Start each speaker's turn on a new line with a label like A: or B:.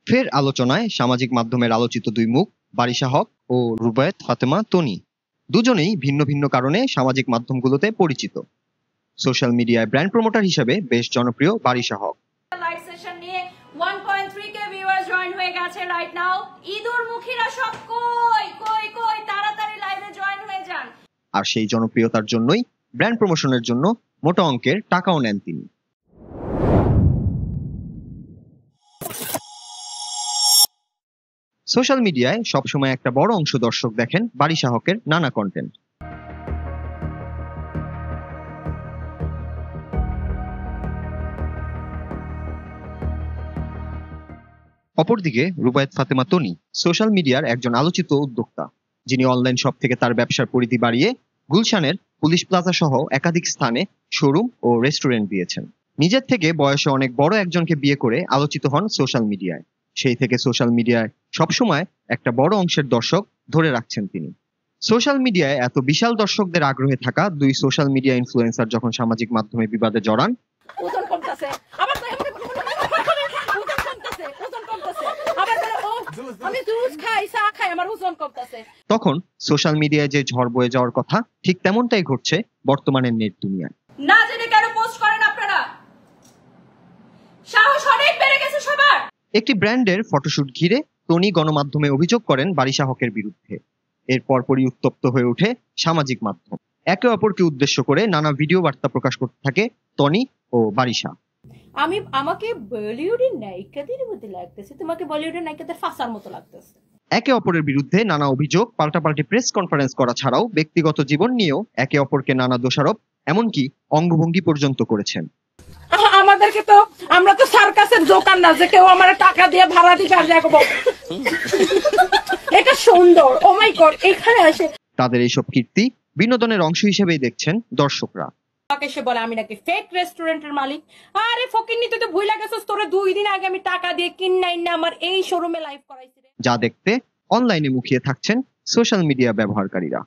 A: ফের আলোচনায় সামাজিক মাধ্যমের আলোচিত দুই মুখ বারিশা হক ও রুবায়েত ফাতেমা তনি। দুজনেই ভিন্ন ভিন্ন কারণে সামাজিক মাধ্যমগুলোতে পরিচিত। সোশ্যাল মিডিয়ায় ব্র্যান্ড প্রমোটার হিসেবে বেশ জনপ্রিয় বারিশা হক।
B: লাইভ সেশন নিয়ে 1.3k ভিউয়ার্স জয়েন হয়ে গেছে রাইট নাও। ঈদুর মুখীরা সব কই কই কই তাড়াতাড়ি লাইভে জয়েন হয়ে যান।
A: আর সেই জনপ্রিয়তার জন্যই ব্র্যান্ড প্রমোশনের জন্য মোটা অঙ্কের টাকাও নেন তিনি। সোশ্যাল মিডিয়ায় সবসময় একটা বড় অংশ দর্শক দেখেন বারিশা হকের নানা কন্টেন্ট। অপরদিকে রুবায়েত ফাতেমা তনি সোশ্যাল মিডিয়ার একজন আলোচিত উদ্যোক্তা, যিনি অনলাইন শপ থেকে তার ব্যবসার পরিধি বাড়িয়ে গুলশানের পুলিশ প্লাজা সহ একাধিক স্থানে শোরুম ও রেস্টুরেন্ট দিয়েছেন। নিজের থেকে বয়সে অনেক বড় একজনকে বিয়ে করে আলোচিত হন সোশ্যাল মিডিয়ায়। সেই থেকে সোশ্যাল মিডিয়ায় সবসময় একটা বড় অংশের দর্শক ধরে রাখছেন তিনি। সোশ্যাল মিডিয়ায় এত বিশাল দর্শকদের আগ্রহে থাকা দুই সোশ্যাল মিডিয়া ইনফ্লুয়েন্সার যখন সামাজিক মাধ্যমে বিবাদে জড়ান, তখন সোশ্যাল মিডিয়ায় যে ঝড় বয়ে যাওয়ার কথা ঠিক তেমনটাই ঘটছে বর্তমানের নেট দুনিয়ায়।
B: না জেনে কেন পোস্ট করেন আপনারা? সাহস অনেক বেড়ে গেছে সবার।
A: একটি ব্র্যান্ডের ফটোশুট ঘিরে তনি গণমাধ্যমে অভিযোগ করেন বারিশা হকের বিরুদ্ধে। এর পরপরই উত্তপ্ত হয়ে ওঠে সামাজিক মাধ্যম। একে অপরকে উদ্দেশ্য করে নানা ভিডিও বার্তা প্রকাশ করতে থাকে তনি ও বারিশা।
B: আমাকে বলিউডের নায়িকাদের মতো লাগতেছে, তোমাকে বলিউডের নায়িকাদের ফাঁসার মতো লাগতেছে।
A: একে অপরের বিরুদ্ধে নানা অভিযোগ, পাল্টাপাল্টি প্রেস কনফারেন্স করা ছাড়াও ব্যক্তিগত জীবন নিয়েও একে অপরকে নানা দোষারোপ, এমনকি অঙ্গভঙ্গি পর্যন্ত করেছেন।
C: আমাদেরকে তো, আমরা তো সার্কাসের দোকান না যে কেউ আমার টাকা দিয়ে ভাড়া দিয়ে কাজ রাখবো। এটা সুন্দর, ও মাই গড, এখানে আসে।
A: তাদের এইসব কীর্তি বিনোদনের অংশ হিসেবেই দেখছেন দর্শকরা।
C: সে বলে আমি নাকি ফেক রেস্টুরেন্টের মালিক। আরে ফকিন্নি, তুই তো ভুলে গেছিস, তোরে 2 দিন আগে আমি টাকা দিয়ে কিনাই না আমার এই শোরুমে লাইভ করাইছি।
A: যা দেখতে অনলাইনে মুখিয়ে থাকছেন সোশ্যাল মিডিয়া ব্যবহারকারীরা।